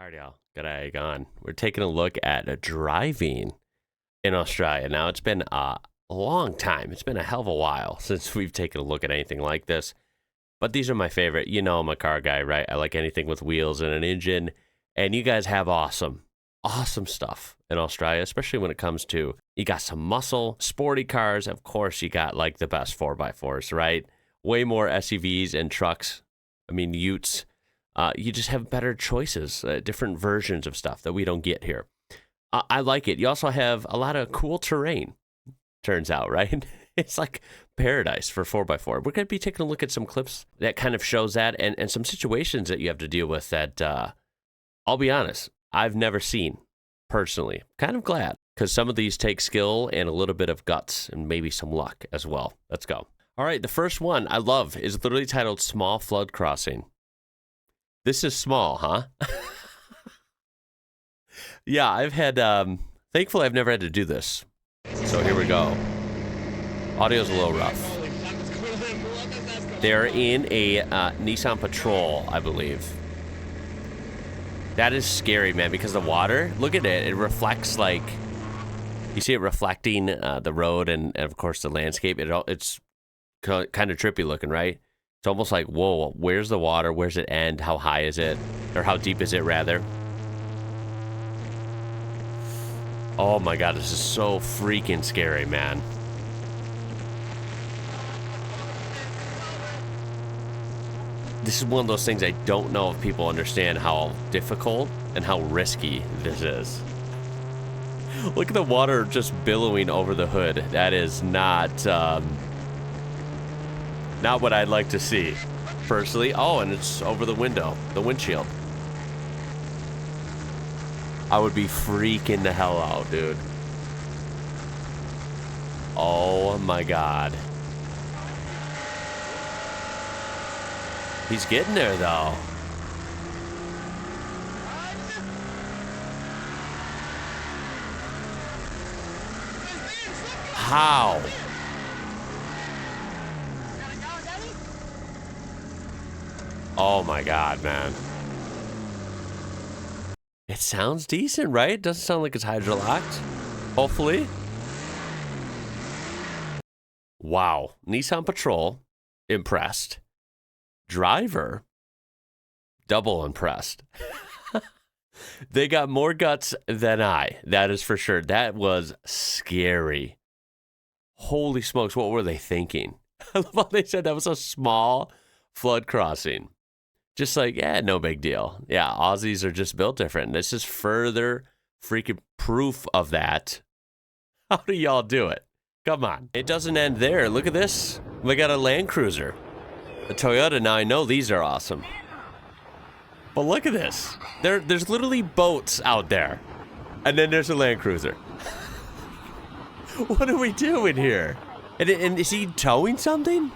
All right, y'all. Good egg on. We're taking a look at driving in Australia. Now, it's been a long time. It's been a hell of a while since we've taken a look at anything like this. But these are my favorite. You know I'm a car guy, right? I like anything with wheels and an engine. And you guys have awesome stuff in Australia, especially when it comes to, you got some muscle, sporty cars. Of course, you got like the best 4x4s, right? Way more SUVs and trucks. I mean, utes. You just have better choices, different versions of stuff that we don't get here. I like it. You also have a lot of cool terrain, turns out, right? It's like paradise for 4x4. We're going to be taking a look at some clips that kind of shows that and some situations that you have to deal with that, I'll be honest, I've never seen personally. Kind of glad, because some of these take skill and a little bit of guts and maybe some luck as well. Let's go. All right, the first one I love is literally titled Small Flood Crossing. This is small, huh? Yeah, I've had, thankfully I've never had to do this. So here we go. Audio's a little rough. They're in a Nissan Patrol, I believe. That is scary, man, because the water, look at it. It reflects like, you see it reflecting the road and of course the landscape. It's kind of trippy looking, right? It's almost like, whoa, where's the water? Where's it end? How high is it? Or how deep is it, rather? Oh my God, this is so freaking scary, man. This is one of those things I don't know if people understand how difficult and how risky this is. Look at the water just billowing over the hood. That is not what I'd like to see, personally. Oh, and it's over the window, the windshield. I would be freaking the hell out, dude. Oh my God. He's getting there, though. How? Oh my God, man. It sounds decent, right? Doesn't sound like it's hydrolocked. Hopefully. Wow. Nissan Patrol, impressed. Driver, double impressed. They got more guts than I. That is for sure. That was scary. Holy smokes, what were they thinking? I love how they said that was a small flood crossing. Just like, yeah, no big deal. Yeah, Aussies are just built different. This is further freaking proof of that. How do y'all do it? Come on. It doesn't end there. Look at this. We got a Land Cruiser. A Toyota. Now, I know these are awesome. But look at this. There's literally boats out there. And then there's a Land Cruiser. What are we doing here? And is he towing something?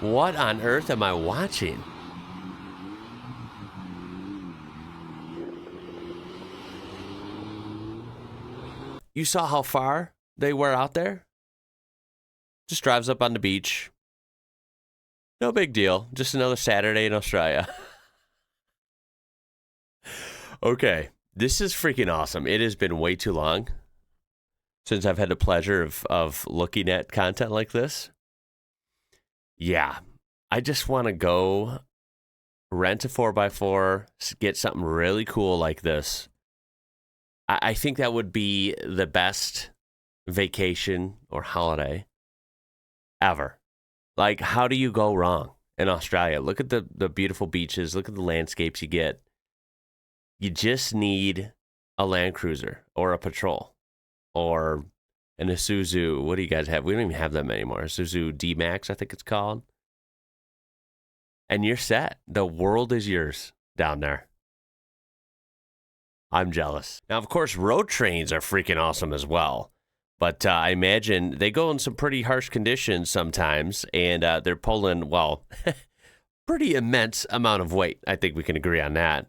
What on earth am I watching? You saw how far they were out there? Just drives up on the beach. No big deal. Just another Saturday in Australia. Okay, this is freaking awesome. It has been way too long since I've had the pleasure of looking at content like this. Yeah, I just want to go rent a 4x4, get something really cool like this. I think that would be the best vacation or holiday ever. Like, how do you go wrong in Australia? Look at the beautiful beaches. Look at the landscapes you get. You just need a Land Cruiser or a Patrol or an Isuzu. What do you guys have? We don't even have them anymore. Isuzu D-Max, I think it's called. And you're set. The world is yours down there. I'm jealous. Now, of course, road trains are freaking awesome as well. But I imagine they go in some pretty harsh conditions sometimes, and they're pulling, well, pretty immense amount of weight. I think we can agree on that.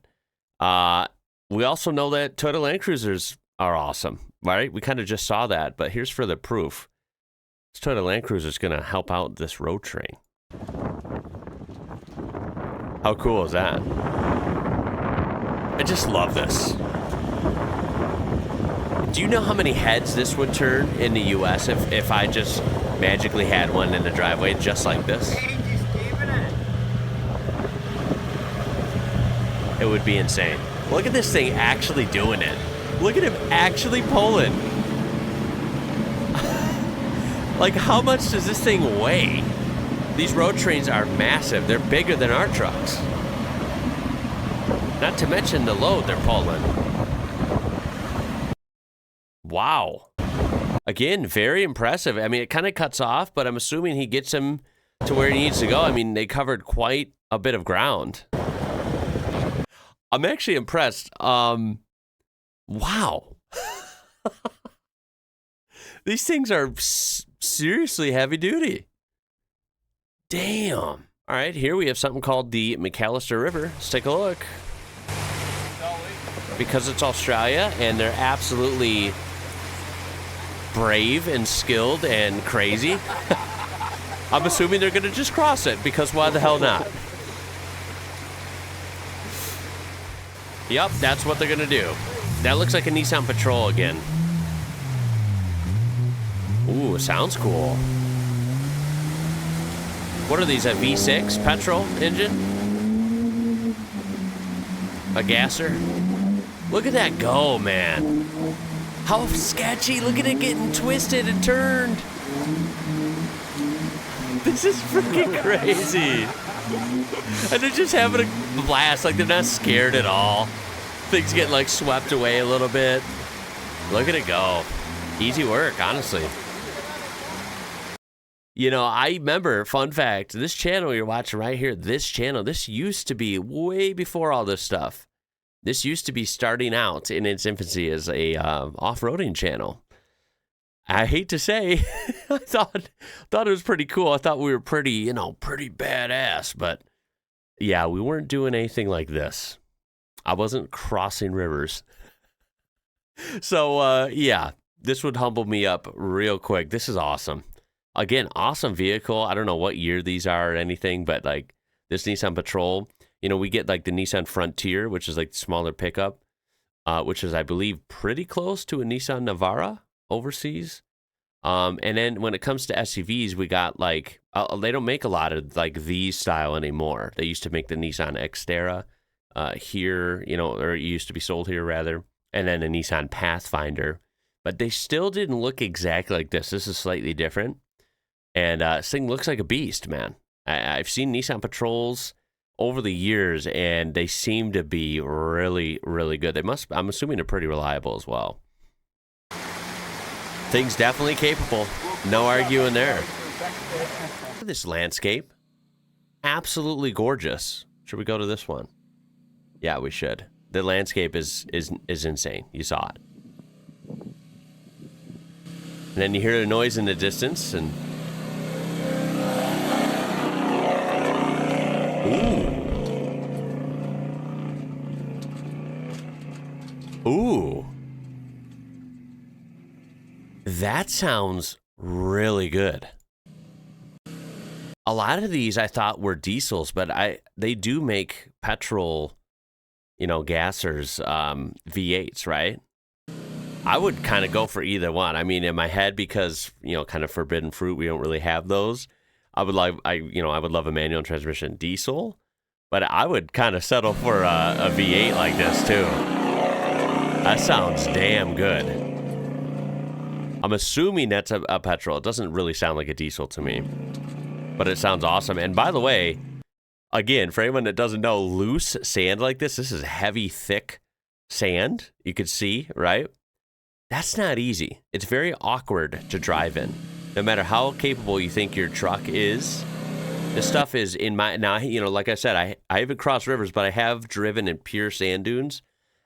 We also know that Toyota Land Cruisers are awesome, right? We kind of just saw that, but here's further proof. This Toyota Land Cruiser is going to help out this road train. How cool is that? I just love this. Do you know how many heads this would turn in the U.S. if I just magically had one in the driveway just like this? It would be insane. Look at this thing actually doing it. Look at him actually pulling. Like, how much does this thing weigh? These road trains are massive. They're bigger than our trucks. Not to mention the load they're pulling. Wow. Again, very impressive. I mean, it kind of cuts off, but I'm assuming he gets him to where he needs to go. I mean, they covered quite a bit of ground. I'm actually impressed. Wow. These things are seriously heavy duty. Damn. All right, here we have something called the McAllister River. Let's take a look. Because it's Australia and they're absolutely brave and skilled and crazy, I'm assuming they're going to just cross it, because why the hell not? Yep, that's what they're going to do. That looks like a Nissan Patrol again. Ooh, sounds cool. What are these, a V6 petrol engine? A gasser? Look at that go, man. How sketchy. Look at it getting twisted and turned. This is freaking crazy. And they're just having a blast. Like, they're not scared at all. Things getting, like, swept away a little bit. Look at it go. Easy work, honestly. You know, I remember, fun fact, this channel you're watching right here, this channel, this used to be way before all this stuff. This used to be starting out in its infancy as a off-roading channel. I hate to say, I thought it was pretty cool. I thought we were pretty badass. But yeah, we weren't doing anything like this. I wasn't crossing rivers. So yeah, this would humble me up real quick. This is awesome. Again, awesome vehicle. I don't know what year these are or anything, but like this Nissan Patrol. You know, we get like the Nissan Frontier, which is like the smaller pickup, which is, I believe, pretty close to a Nissan Navara overseas. And then when it comes to SUVs, we got like, they don't make a lot of like these style anymore. They used to make the Nissan Xterra here, you know, or it used to be sold here rather. And then a Nissan Pathfinder. But they still didn't look exactly like this. This is slightly different. And this thing looks like a beast, man. I've seen Nissan Patrols over the years, and they seem to be really, really good. I'm assuming they're pretty reliable as well. Thing's definitely capable. No arguing there. Look at this landscape. Absolutely gorgeous. Should we go to this one? Yeah, we should. The landscape is insane. You saw it. And then you hear a noise in the distance, and Ooh. That sounds really good. A lot of these I thought were diesels, but they do make petrol, you know, gassers, V8s, right? I would kind of go for either one. I mean, in my head, because, you know, kind of forbidden fruit, we don't really have those. I would love a manual transmission diesel, but I would kind of settle for a V8 like this too. That sounds damn good. I'm assuming that's a petrol. It doesn't really sound like a diesel to me, but it sounds awesome. And by the way, again, for anyone that doesn't know, loose sand like this is heavy, thick sand. You could see, right? That's not easy. It's very awkward to drive in. No matter how capable you think your truck is, this stuff is now, you know, like I said, I haven't crossed rivers, but I have driven in pure sand dunes.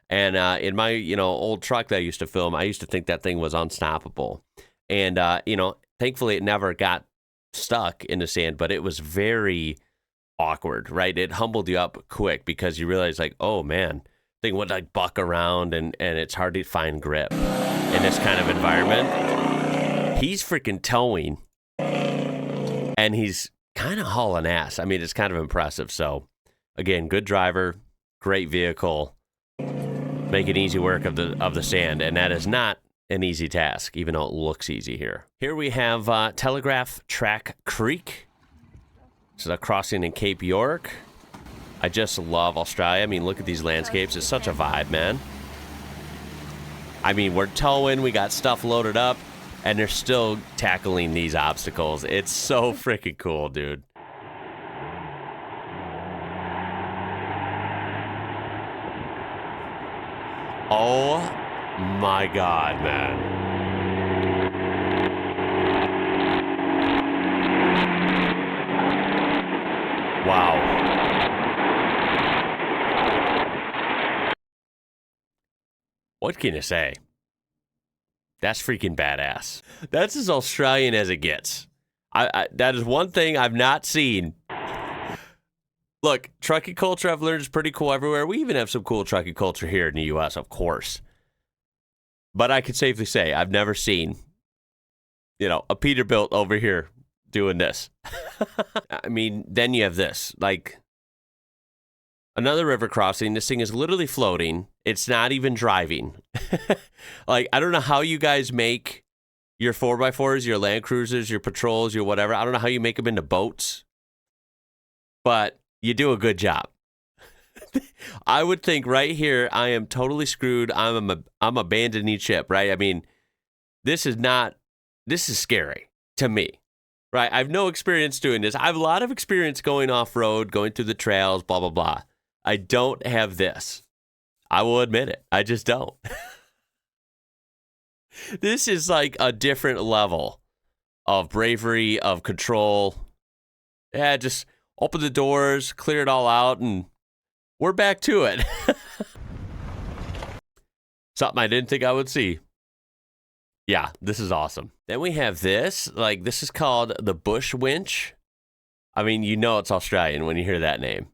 And in my, you know, old truck that I used to film, I used to think that thing was unstoppable. And, you know, thankfully it never got stuck in the sand, but it was very awkward, right? It humbled you up quick because you realize, like, oh, man, thing would, like, buck around and it's hard to find grip in this kind of environment. He's freaking towing, and he's kind of hauling ass. I mean, it's kind of impressive. So, Again, good driver, great vehicle, making easy work of the sand, and that is not an easy task, even though it looks easy here. Here we have Telegraph Track Creek. This is a crossing in Cape York. I just love Australia. I mean, look at these landscapes. It's such a vibe, man. I mean, we're towing, we got stuff loaded up, and they're still tackling these obstacles. It's so freaking cool, dude. Oh my God, man. Wow. What can you say? That's freaking badass. That's as Australian as it gets. That is one thing I've not seen. Look, trucking culture I've learned is pretty cool everywhere. We even have some cool trucking culture here in the U.S., of course. But I can safely say I've never seen, a Peterbilt over here doing this. I mean, then you have this, like another river crossing. This thing is literally floating. It's not even driving. Like, I don't know how you guys make your 4x4s, your Land Cruisers, your Patrols, your whatever. I don't know how you make them into boats, but you do a good job. I would think right here, I am totally screwed. I'm abandoning ship, right? I mean, this is scary to me, right? I have no experience doing this. I have a lot of experience going off-road, going through the trails, blah, blah, blah. I don't have this. I will admit it. I just don't. This is like a different level of bravery, of control. Yeah, just open the doors, clear it all out, and we're back to it. Something I didn't think I would see. Yeah, this is awesome. Then we have this. Like, this is called the Bush Winch. I mean, it's Australian when you hear that name.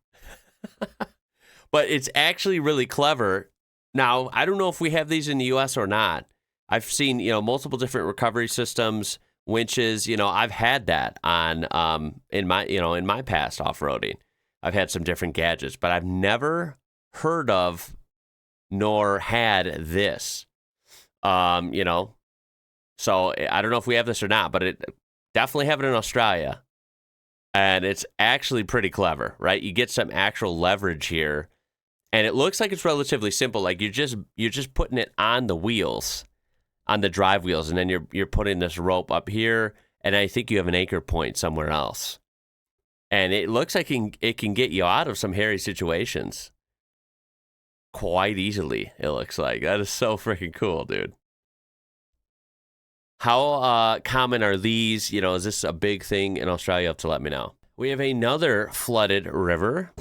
But it's actually really clever. Now, I don't know if we have these in the U.S. or not. I've seen, multiple different recovery systems, winches. I've had that on in my past off-roading. I've had some different gadgets, but I've never heard of nor had this. So I don't know if we have this or not, but it definitely have it in Australia. And it's actually pretty clever, right? You get some actual leverage here, and it looks like it's relatively simple. Like you're just putting it on the wheels, on the drive wheels, and then you're putting this rope up here, and I think you have an anchor point somewhere else. And it looks like it can get you out of some hairy situations quite easily, it looks like. That is so freaking cool, dude. How common are these? Is this a big thing in Australia? You have to let me know. We have another flooded river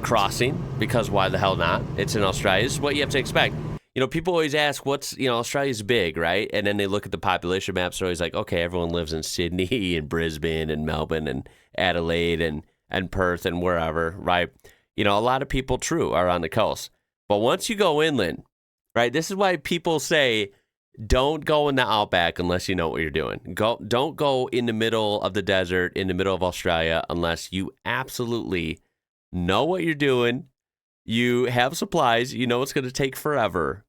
crossing, because why the hell not? It's in Australia. This is what you have to expect. People always ask, Australia's big, right? And then they look at the population maps. They're always like, okay, everyone lives in Sydney and Brisbane and Melbourne and Adelaide and Perth and wherever, right? A lot of people, are on the coast. But once you go inland, right, this is why people say, don't go in the outback unless you know what you're doing. Don't go in the middle of the desert, in the middle of Australia, unless you absolutely know what you're doing. You have supplies, it's going to take forever,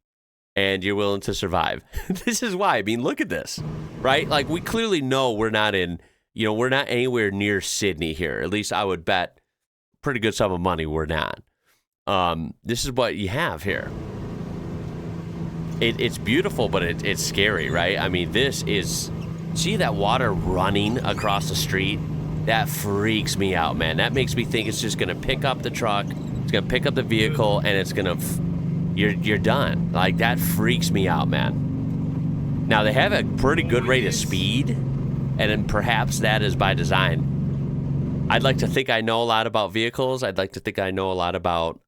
and you're willing to survive. This is why. I mean, look at this, right? Like, we clearly know we're not anywhere near Sydney here. At least I would bet pretty good sum of money we're not. This is what you have here. It's beautiful, but it's scary, right? I mean, see that water running across the street? That freaks me out, man. That makes me think it's just going to pick up the truck, it's going to pick up the vehicle, and it's going to, you're done. Like, that freaks me out, man. Now, they have a pretty good rate of speed, and then perhaps that is by design. I'd like to think I know a lot about vehicles. I'd like to think I know a lot about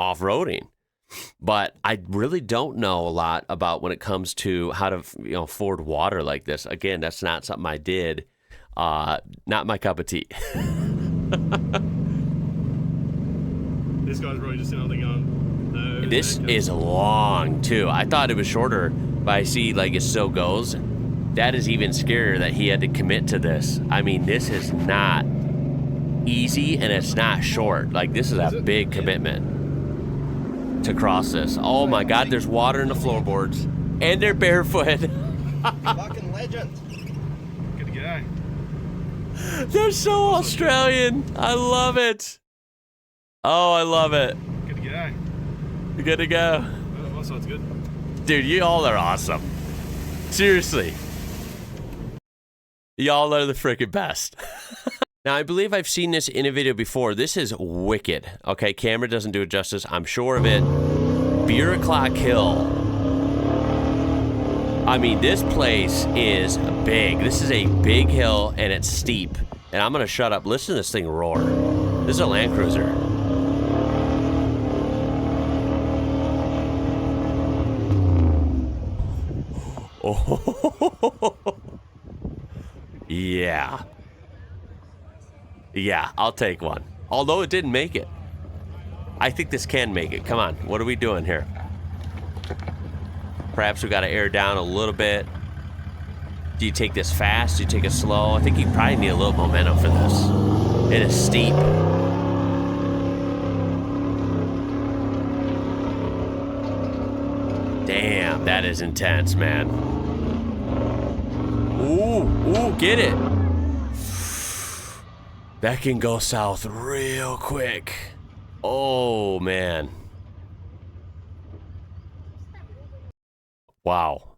off-roading. But I really don't know a lot about when it comes to how to ford water like this. Again, that's not something I did. Not my cup of tea. This guy's probably just sitting on the gun. No, this is long too. I thought it was shorter, but I see like it still goes. That is even scarier that he had to commit to this. I mean, this is not easy and it's not short. Like, this is a big commitment to cross this. Oh my God, there's water in the floorboards. And they're barefoot. Fucking legend. Good guy. They're so Australian. I love it. Oh, I love it. Good guy. You good to go? Oh, my side's good. Dude, you all are awesome. Seriously. Y'all are the freaking best. Now, I believe I've seen this in a video before. This is wicked. Okay, camera doesn't do it justice. I'm sure of it. Beer O'Clock Hill. I mean, this place is big. This is a big hill, and it's steep. And I'm going to shut up. Listen to this thing roar. This is a Land Cruiser. Oh. Yeah. Yeah, I'll take one. Although it didn't make it. I think this can make it. Come on, what are we doing here? Perhaps we got to air down a little bit. Do you take this fast? Do you take it slow? I think you probably need a little momentum for this. It is steep. Damn, that is intense, man. Ooh, get it. That can go south real quick. Oh, man. Wow.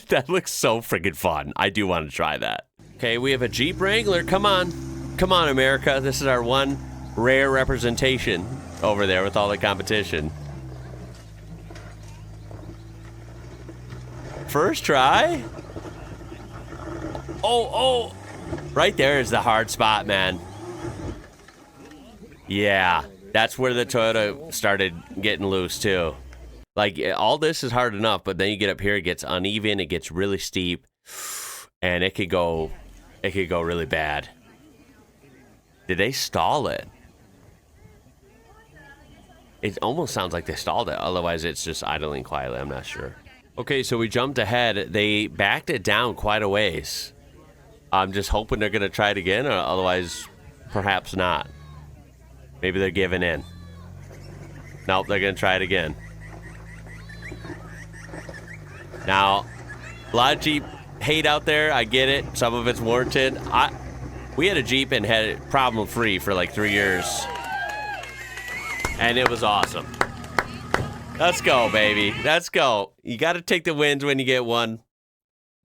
That looks so freaking fun. I do want to try that. Okay, we have a Jeep Wrangler. Come on. Come on, America. This is our one rare representation over there with all the competition. First try. Oh. Right there is the hard spot, man. Yeah, that's where the Toyota started getting loose, too. Like, all this is hard enough, but then you get up here, it gets uneven, it gets really steep, and it could go really bad. Did they stall it? It almost sounds like they stalled it. Otherwise, it's just idling quietly. I'm not sure. Okay, so we jumped ahead. They backed it down quite a ways. I'm just hoping they're going to try it again, or otherwise, perhaps not. Maybe they're giving in. Nope, they're going to try it again. Now, a lot of Jeep hate out there. I get it. Some of it's warranted. We had a Jeep and had it problem-free for like 3 years. And it was awesome. Let's go, baby. Let's go. You got to take the wins when you get one.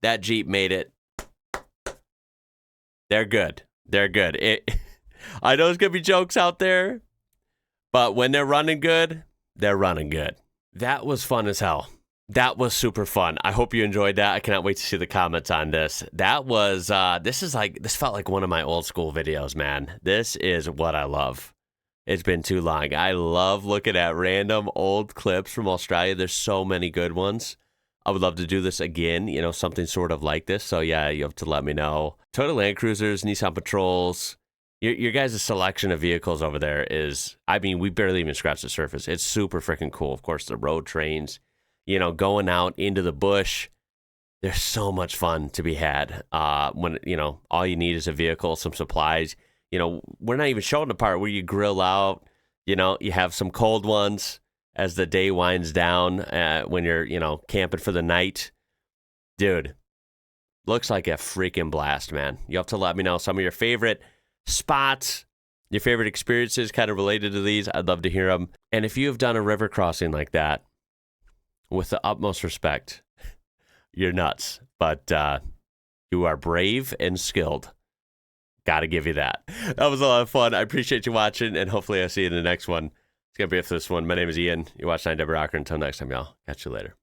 That Jeep made it. They're good. They're good. I know there's going to be jokes out there, but when they're running good, they're running good. That was fun as hell. That was super fun. I hope you enjoyed that. I cannot wait to see the comments on this. That was, this felt like one of my old school videos, man. This is what I love. It's been too long. I love looking at random old clips from Australia. There's so many good ones. I would love to do this again, something sort of like this. So yeah, you have to let me know. Toyota Land Cruisers, Nissan Patrols, your guys' selection of vehicles over there is, we barely even scratched the surface. It's super freaking cool. Of course, the road trains, going out into the bush. There's so much fun to be had when, all you need is a vehicle, some supplies. We're not even showing the part where you grill out, you have some cold ones as the day winds down when you're, camping for the night. Dude, looks like a freaking blast, man. You have to let me know some of your favorite spots, your favorite experiences kind of related to these. I'd love to hear them. And if you have done a river crossing like that, with the utmost respect, you're nuts. But you are brave and skilled. Got to give you that. That was a lot of fun. I appreciate you watching, and hopefully I'll see you in the next one. It's going to be it for this one. My name is Ian. You watch IWrocker. Until next time, y'all. Catch you later.